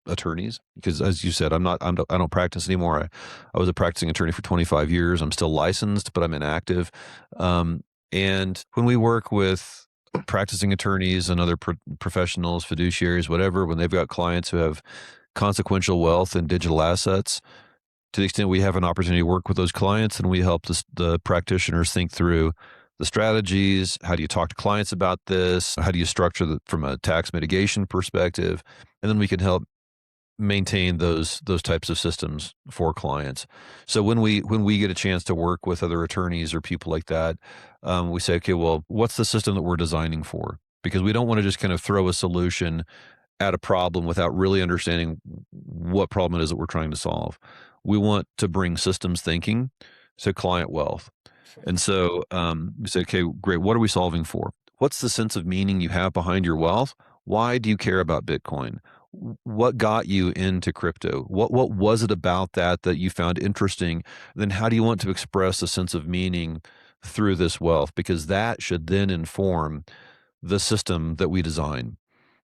S2: attorneys because, as you said, I don't practice anymore. I was a practicing attorney for 25 years. I'm still licensed, but I'm inactive. Um, and when we work with practicing attorneys and other professionals, fiduciaries, whatever, when they've got clients who have consequential wealth and digital assets, to the extent we have an opportunity to work with those clients and we help the practitioners think through the strategies. How do you talk to clients about this? How do you structure from a tax mitigation perspective? And then we can help maintain those types of systems for clients. So when we get a chance to work with other attorneys or people like that, we say, okay, well, what's the system that we're designing for? Because we don't want to just kind of throw a solution at a problem without really understanding what problem it is that we're trying to solve. We want to bring systems thinking to client wealth. And so we say, okay, great. What are we solving for? What's the sense of meaning you have behind your wealth? Why do you care about Bitcoin? What got you into crypto? What was it about that you found interesting? Then how do you want to express a sense of meaning through this wealth? Because that should then inform the system that we design.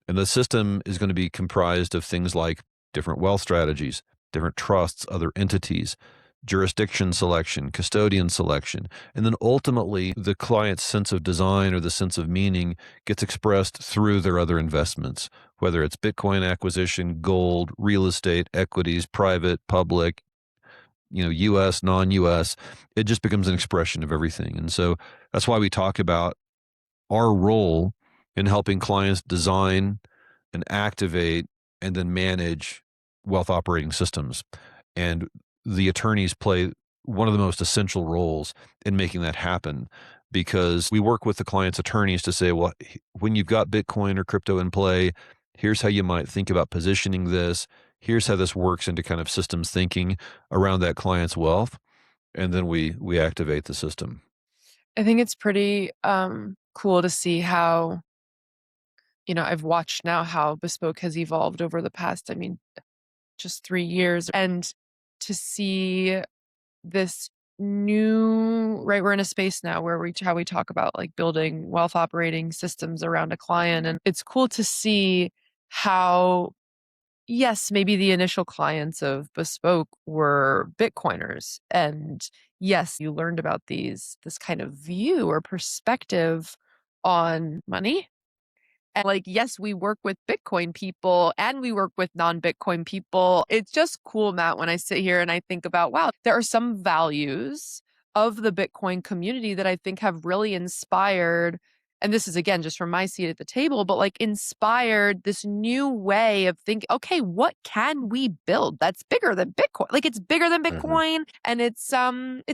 S2: And the system is going to be comprised of things like different wealth strategies, different trusts, other entities, jurisdiction selection, custodian selection. And then ultimately, the client's sense of design or the sense of meaning gets expressed through their other investments, whether it's Bitcoin acquisition, gold, real estate, equities, private, public, US, non-US. It just becomes an expression of everything. And so that's why we talk about our role in helping clients design and activate and then manage wealth operating systems. And the attorneys play one of the most essential roles in making that happen. because we work with the client's attorneys to say, well, when you've got Bitcoin or crypto in play, here's how you might think about positioning this. Here's how this works into kind of systems thinking around that client's wealth. And then we activate the system.
S1: I think it's pretty cool to see how, I've watched now how Bespoke has evolved over the past, just 3 years. And to see this new, right, we're in a space now where how we talk about like building wealth operating systems around a client. And it's cool to see how, yes, maybe the initial clients of Bespoke were Bitcoiners. And yes, you learned about this kind of view or perspective on money. And like, yes, we work with Bitcoin people and we work with non-Bitcoin people. It's just cool, Matt, when I sit here and I think about, wow, there are some values of the Bitcoin community that I think have really inspired. And this is again just from my seat at the table, but like inspired this new way of thinking, okay, what can we build that's bigger than Bitcoin? Like it's bigger than
S2: Mhm.
S1: Bitcoin and it's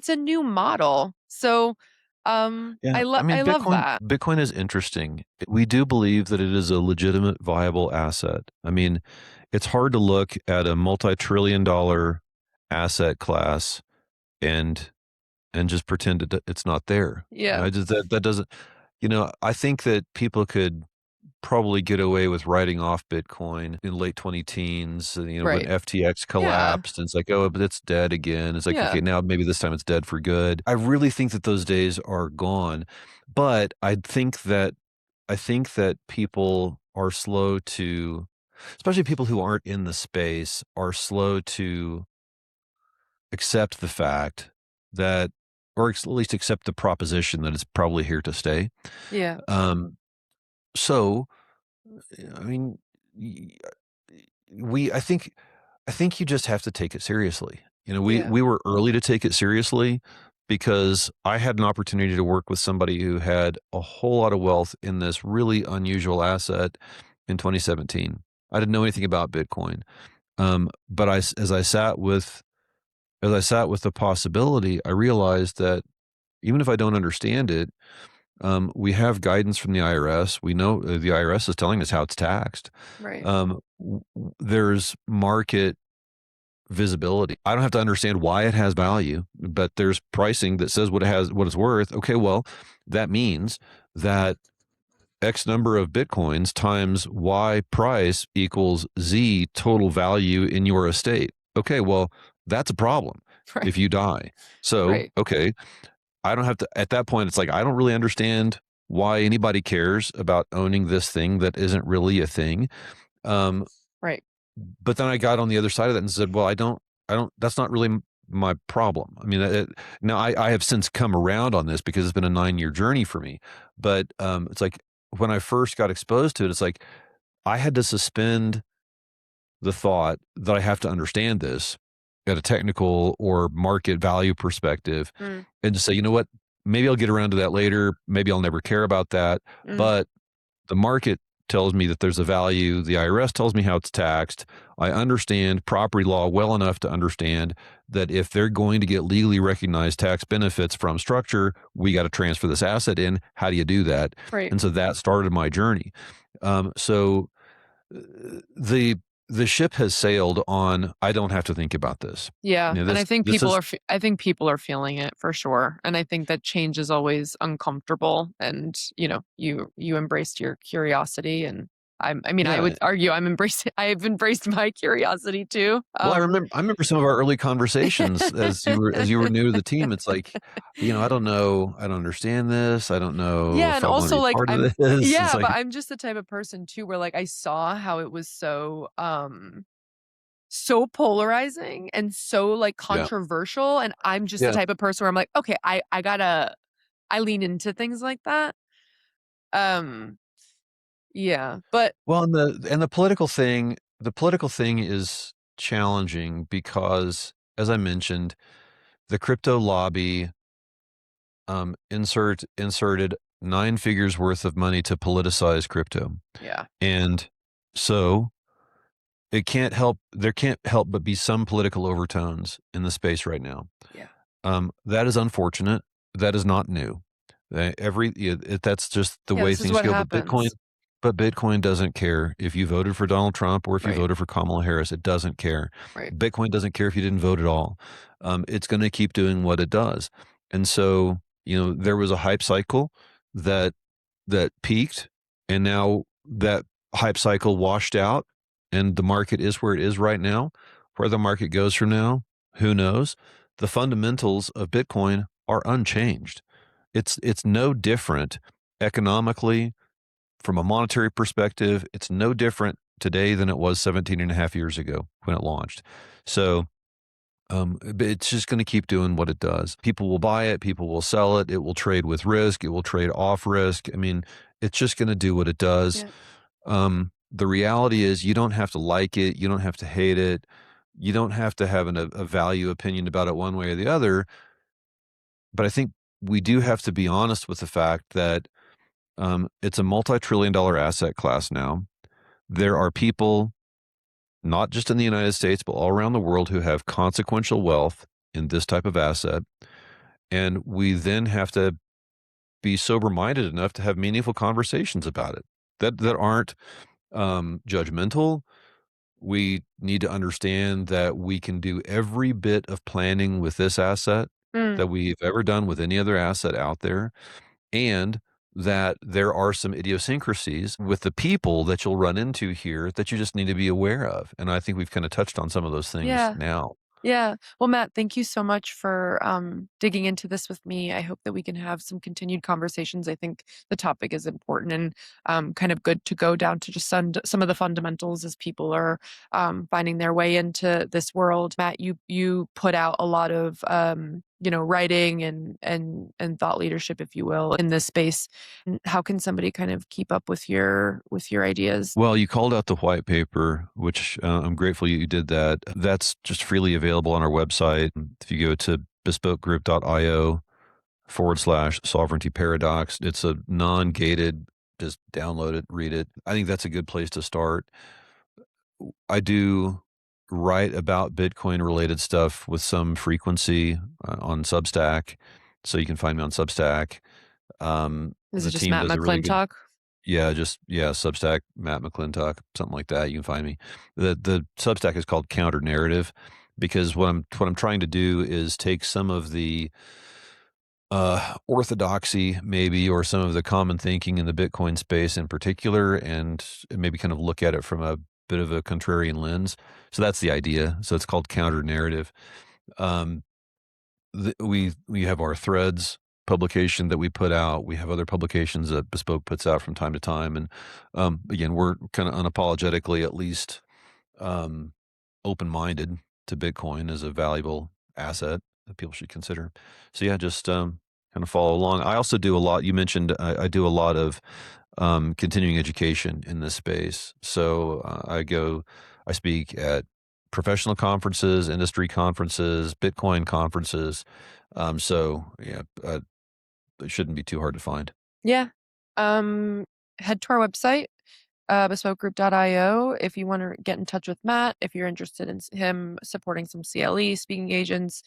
S1: a new model. So
S2: Yeah, I
S1: I
S2: mean,
S1: love that.
S2: Bitcoin is interesting. We do believe that it is a legitimate, viable asset. I mean, it's hard to look at a multi-trillion-dollar asset class and just pretend it's not there.
S1: Yeah.
S2: I just that doesn't. I think that people could probably get away with writing off Bitcoin in late 20 teens, when
S1: Right.
S2: FTX
S1: Yeah.
S2: collapsed, and it's like, oh, but it's dead again. It's like,
S1: Yeah.
S2: okay, now maybe this time it's dead for good. I really think that those days are gone. But I think that people are slow to, especially people who aren't in the space, are slow to accept the fact that, or at least accept the proposition that it's probably here to stay.
S1: Yeah.
S2: Um, so I mean, y- we I think you just have to take it seriously.
S1: Yeah.
S2: We were early to take it seriously because I had an opportunity to work with somebody who had a whole lot of wealth in this really unusual asset in 2017. I didn't know anything about Bitcoin. But as I sat with the possibility, I realized that even if I don't understand it, we have guidance from the IRS. We know the IRS is telling us how it's taxed.
S1: Right.
S2: There's market visibility. I don't have to understand why it has value, but there's pricing that says what it's worth. Okay, well, that means that X number of Bitcoins times Y price equals Z total value in your estate. Okay, well, that's a problem
S1: Right.
S2: if you die. So,
S1: Right.
S2: okay, I don't have to, at that point, it's like, I don't really understand why anybody cares about owning this thing that isn't really a thing. Um,
S1: Right.
S2: but then I got on the other side of that and said, well, that's not really my problem. I mean, now I have since come around on this because it's been a 9-year journey for me. But it's like when I first got exposed to it, it's like I had to suspend the thought that I have to understand this at a technical or market value perspective
S1: Mm.
S2: and just say, you know what, maybe I'll get around to that later. Maybe I'll never care about that.
S1: Mm.
S2: But the market tells me that there's a value. The IRS tells me how it's taxed. I understand property law well enough to understand that if they're going to get legally recognized tax benefits from structure, we got to transfer this asset in. How do you do that?
S1: Right.
S2: And so that started my journey. So the the ship has sailed on. I don't have to think about this.
S1: Yeah. And I think
S2: This is
S1: I think people are feeling it for sure. And I think that change is always uncomfortable. And, you embraced your curiosity and I
S2: yeah.
S1: would argue I've embraced my curiosity too.
S2: Well, I remember some of our early conversations as you were new to the team. It's like, I don't know, I don't understand this. I don't know
S1: Yeah,
S2: if
S1: and
S2: I want to
S1: also
S2: be
S1: like
S2: part of this. It's
S1: yeah, but
S2: like,
S1: I'm just the type of person too where like I saw how it was so polarizing and so like
S2: yeah,
S1: controversial, and I'm just the
S2: yeah.
S1: type of person where I'm like, okay, I lean into things like that. Um yeah, but
S2: Well, and the political thing is challenging because, as I mentioned, the crypto lobby inserted 9 figures worth of money to politicize crypto,
S1: yeah,
S2: and so there can't help but be some political overtones in the space right now.
S1: yeah,
S2: That is unfortunate. That is not new. That's just the
S1: Yeah,
S2: way
S1: this is
S2: things
S1: what
S2: go, but
S1: happens.
S2: Bitcoin doesn't care if you voted for Donald Trump or if you
S1: Right,
S2: voted for Kamala Harris, it doesn't care.
S1: right.
S2: Bitcoin doesn't care if you didn't vote at all. It's gonna keep doing what it does. And so, there was a hype cycle that peaked, and now that hype cycle washed out, and the market is where it is right now. Where the market goes from now, who knows? The fundamentals of Bitcoin are unchanged. It's no different economically from a monetary perspective. It's no different today than it was 17 and a half years ago when it launched. So, but it's just going to keep doing what it does. People will buy it. People will sell it. It will trade with risk. It will trade off risk. I mean, it's just going to do what it does.
S1: Yeah.
S2: The reality is you don't have to like it. You don't have to hate it. You don't have to have a value opinion about it one way or the other. But I think we do have to be honest with the fact that it's a multi-trillion dollar asset class now. There are people, not just in the United States, but all around the world, who have consequential wealth in this type of asset. And we then have to be sober minded enough to have meaningful conversations about it that aren't judgmental. We need to understand that we can do every bit of planning with this asset
S1: Mm.
S2: that we've ever done with any other asset out there, and that there are some idiosyncrasies with the people that you'll run into here that you just need to be aware of. And I think we've kind of touched on some of those things
S1: Yeah.
S2: now.
S1: Yeah. Well, Matt, thank you so much for digging into this with me. I hope that we can have some continued conversations. I think the topic is important and kind of good to go down to just some of the fundamentals as people are finding their way into this world. Matt, you put out a lot of writing and thought leadership, if you will, in this space. How can somebody kind of keep up with your ideas?
S2: Well, you called out the white paper, which I'm grateful you did that. That's just freely available on our website. If you go to bespokegroup.io/sovereignty paradox, it's a non gated, just download it, read it. I think that's a good place to start. I do write about Bitcoin related stuff with some frequency on Substack. So you can find me on Substack.
S1: Is it
S2: The
S1: just
S2: team
S1: Matt
S2: does a really good,
S1: McClintock?
S2: Substack, Matt McClintock, something like that. You can find me. The Substack is called Counter Narrative because what I'm trying to do is take some of the orthodoxy maybe, or some of the common thinking in the Bitcoin space in particular, and maybe kind of look at it from a bit of a contrarian lens. So that's the idea. So it's called Counter Narrative. Um, we have our Threads publication that we put out. We have other publications that Bespoke puts out from time to time, and again, we're kind of unapologetically, at least, um, open-minded to Bitcoin as a valuable asset that people should consider. So yeah, just kind of follow along. I also do a lot. You mentioned I do a lot of continuing education in this space. So I speak at professional conferences, industry conferences, Bitcoin conferences. So yeah, it shouldn't be too hard to find.
S1: Yeah. Um, Head to our website, bespokegroup.io, if you want to get in touch with Matt, if you're interested in him supporting some CLE speaking agents.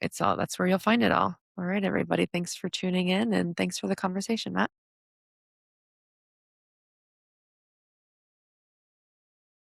S1: It's all that's where you'll find it all. All right, everybody. Thanks for tuning in and thanks for the conversation, Matt.